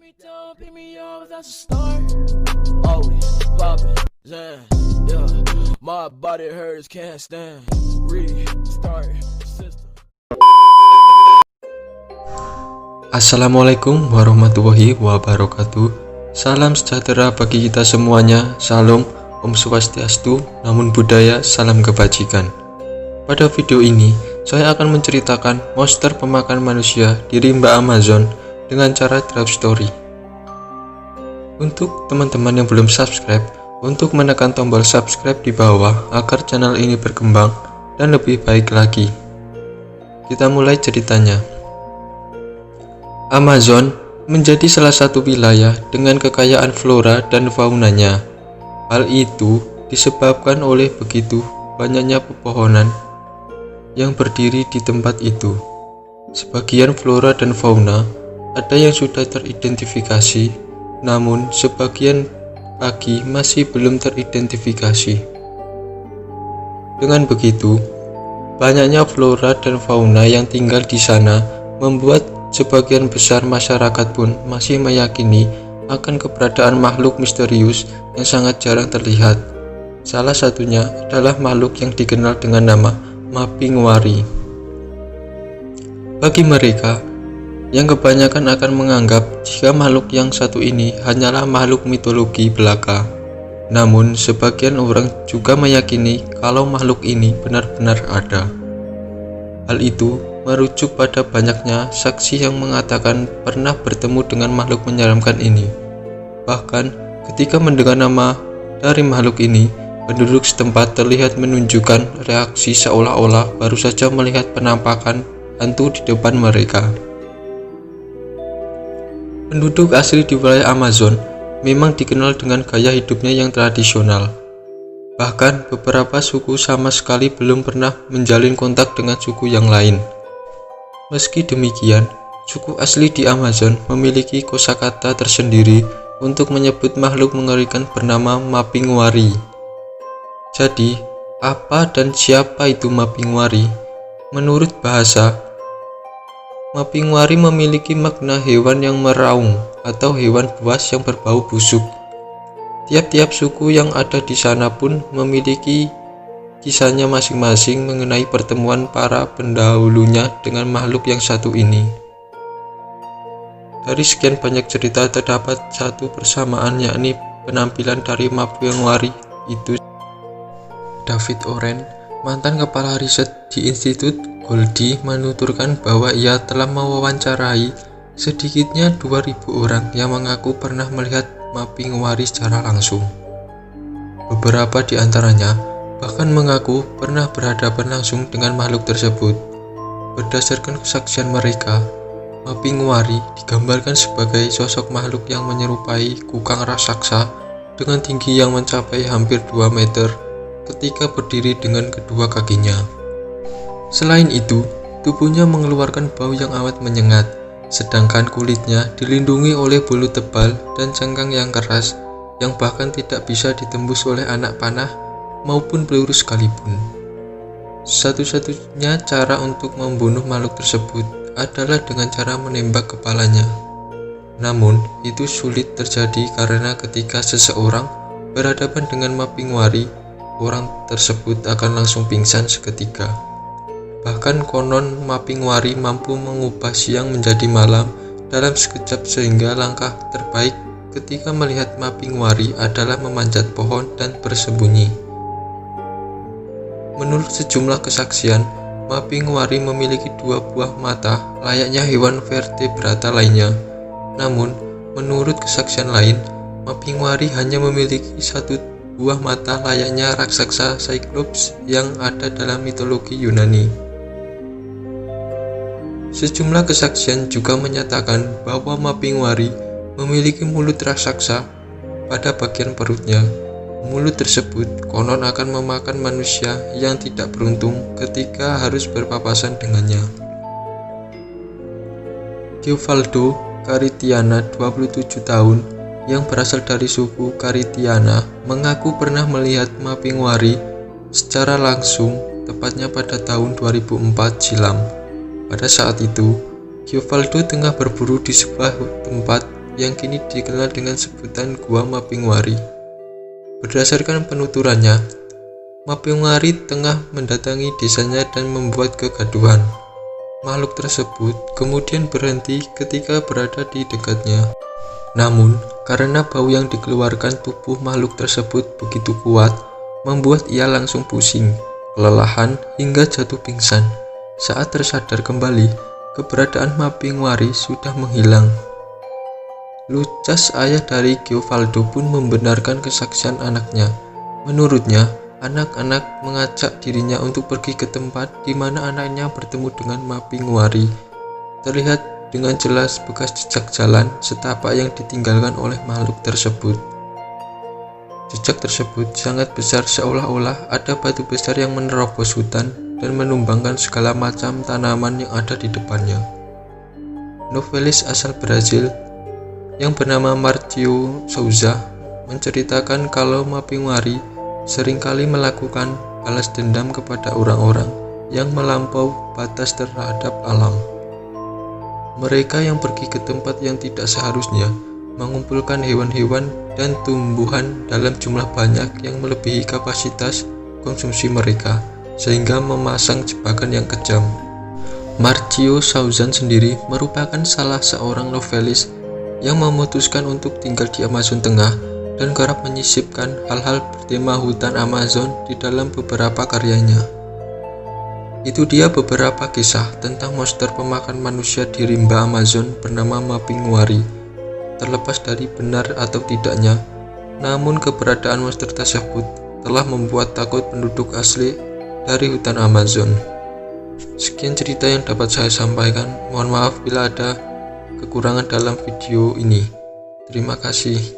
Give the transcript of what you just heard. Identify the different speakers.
Speaker 1: ringtone, pick me up, that's a start. Always poppin', Zan, yeah. My body hurts, can't stand. Restart, system.
Speaker 2: Assalamualaikum warahmatullahi wabarakatuh. Salam sejahtera bagi kita semuanya. Salam, Om Swastiastu, Namo Buddhaya, salam kebajikan. Pada video ini, saya akan menceritakan monster pemakan manusia di rimba Amazon dengan cara drive story. Untuk teman-teman yang belum subscribe, untuk menekan tombol subscribe di bawah agar channel ini berkembang dan lebih baik lagi. Kita mulai ceritanya. Amazon menjadi salah satu wilayah dengan kekayaan flora dan faunanya. Hal itu disebabkan oleh begitu banyaknya pepohonan yang berdiri di tempat itu. Sebagian flora dan fauna ada yang sudah teridentifikasi, namun sebagian lagi masih belum teridentifikasi. Dengan begitu, banyaknya flora dan fauna yang tinggal di sana membuat sebagian besar masyarakat pun masih meyakini akan keberadaan makhluk misterius yang sangat jarang terlihat. Salah satunya adalah makhluk yang dikenal dengan nama Mapinguari. Bagi mereka yang kebanyakan akan menganggap jika makhluk yang satu ini hanyalah makhluk mitologi belaka. Namun sebagian orang juga meyakini kalau makhluk ini benar-benar ada. Hal itu merujuk pada banyaknya saksi yang mengatakan pernah bertemu dengan makhluk menyeramkan ini. Bahkan ketika mendengar nama dari makhluk ini, penduduk setempat terlihat menunjukkan reaksi seolah-olah baru saja melihat penampakan hantu di depan mereka. Penduduk asli di wilayah Amazon memang dikenal dengan gaya hidupnya yang tradisional. Bahkan beberapa suku sama sekali belum pernah menjalin kontak dengan suku yang lain. Meski demikian, suku asli di Amazon memiliki kosakata tersendiri untuk menyebut makhluk mengerikan bernama Mapinguari. Jadi, apa dan siapa itu Mapinguari? Menurut bahasa, Mapinguari memiliki makna hewan yang meraung atau hewan buas yang berbau busuk. Tiap-tiap suku yang ada di sana pun memiliki kisahnya masing-masing mengenai pertemuan para pendahulunya dengan makhluk yang satu ini. Dari sekian banyak cerita terdapat satu persamaan, yakni penampilan dari Mapinguari itu. David Oren, mantan kepala riset di Institut Goldie, menuturkan bahwa ia telah mewawancarai sedikitnya 2.000 orang yang mengaku pernah melihat Mapinguari secara langsung. Beberapa di antaranya bahkan mengaku pernah berhadapan langsung dengan makhluk tersebut. Berdasarkan kesaksian mereka, Mapinguari digambarkan sebagai sosok makhluk yang menyerupai kukang raksasa dengan tinggi yang mencapai hampir 2 meter ketika berdiri dengan kedua kakinya. Selain itu, tubuhnya mengeluarkan bau yang amat menyengat, sedangkan kulitnya dilindungi oleh bulu tebal dan cangkang yang keras yang bahkan tidak bisa ditembus oleh anak panah maupun peluru sekalipun. Satu-satunya cara untuk membunuh makhluk tersebut adalah dengan cara menembak kepalanya. Namun, itu sulit terjadi karena ketika seseorang berhadapan dengan Mapinguari, orang tersebut akan langsung pingsan seketika. Bahkan konon Mapinguari mampu mengubah siang menjadi malam dalam sekejap, sehingga langkah terbaik ketika melihat Mapinguari adalah memanjat pohon dan bersembunyi. Menurut sejumlah kesaksian, Mapinguari memiliki 2 buah mata layaknya hewan vertebrata lainnya. Namun, menurut kesaksian lain, Mapinguari hanya memiliki 1 buah mata layaknya raksasa Cyclops yang ada dalam mitologi Yunani. Sejumlah kesaksian juga menyatakan bahwa Mapinguari memiliki mulut raksasa pada bagian perutnya. Mulut tersebut konon akan memakan manusia yang tidak beruntung ketika harus berpapasan dengannya. Geovaldo Caritiana, 27 tahun, yang berasal dari suku Caritiana, mengaku pernah melihat Mapinguari secara langsung, tepatnya pada tahun 2004 silam. Pada saat itu, Geovaldo tengah berburu di sebuah tempat yang kini dikenal dengan sebutan Gua Mapingwari. Berdasarkan penuturannya, Mapingwari tengah mendatangi desanya dan membuat kegaduhan. Makhluk tersebut kemudian berhenti ketika berada di dekatnya. Namun, karena bau yang dikeluarkan tubuh makhluk tersebut begitu kuat, membuat ia langsung pusing, kelelahan, hingga jatuh pingsan. Saat tersadar kembali, keberadaan Mapingwari sudah menghilang. Lucas, ayah dari Geovaldo, pun membenarkan kesaksian anaknya. Menurutnya, anak-anak mengajak dirinya untuk pergi ke tempat di mana anaknya bertemu dengan Mapingwari. Terlihat dengan jelas bekas jejak jalan setapak yang ditinggalkan oleh makhluk tersebut. Jejak tersebut sangat besar, seolah-olah ada batu besar yang menerobos hutan dan menumbangkan segala macam tanaman yang ada di depannya. Novelis asal Brazil yang bernama Marcio Souza menceritakan kalau Mapingwari seringkali melakukan balas dendam kepada orang-orang yang melampau batas terhadap alam. Mereka yang pergi ke tempat yang tidak seharusnya mengumpulkan hewan-hewan dan tumbuhan dalam jumlah banyak yang melebihi kapasitas konsumsi mereka, sehingga memasang jebakan yang kejam. Marcio Souza sendiri merupakan salah seorang novelis yang memutuskan untuk tinggal di Amazon Tengah dan kerap menyisipkan hal-hal bertema hutan Amazon di dalam beberapa karyanya. Itu dia beberapa kisah tentang monster pemakan manusia di rimba Amazon bernama Mapingwari. Terlepas dari benar atau tidaknya, namun keberadaan monster tersebut telah membuat takut penduduk asli dari hutan Amazon. Sekian cerita yang dapat saya sampaikan. Mohon maaf bila ada kekurangan dalam video ini. Terima kasih.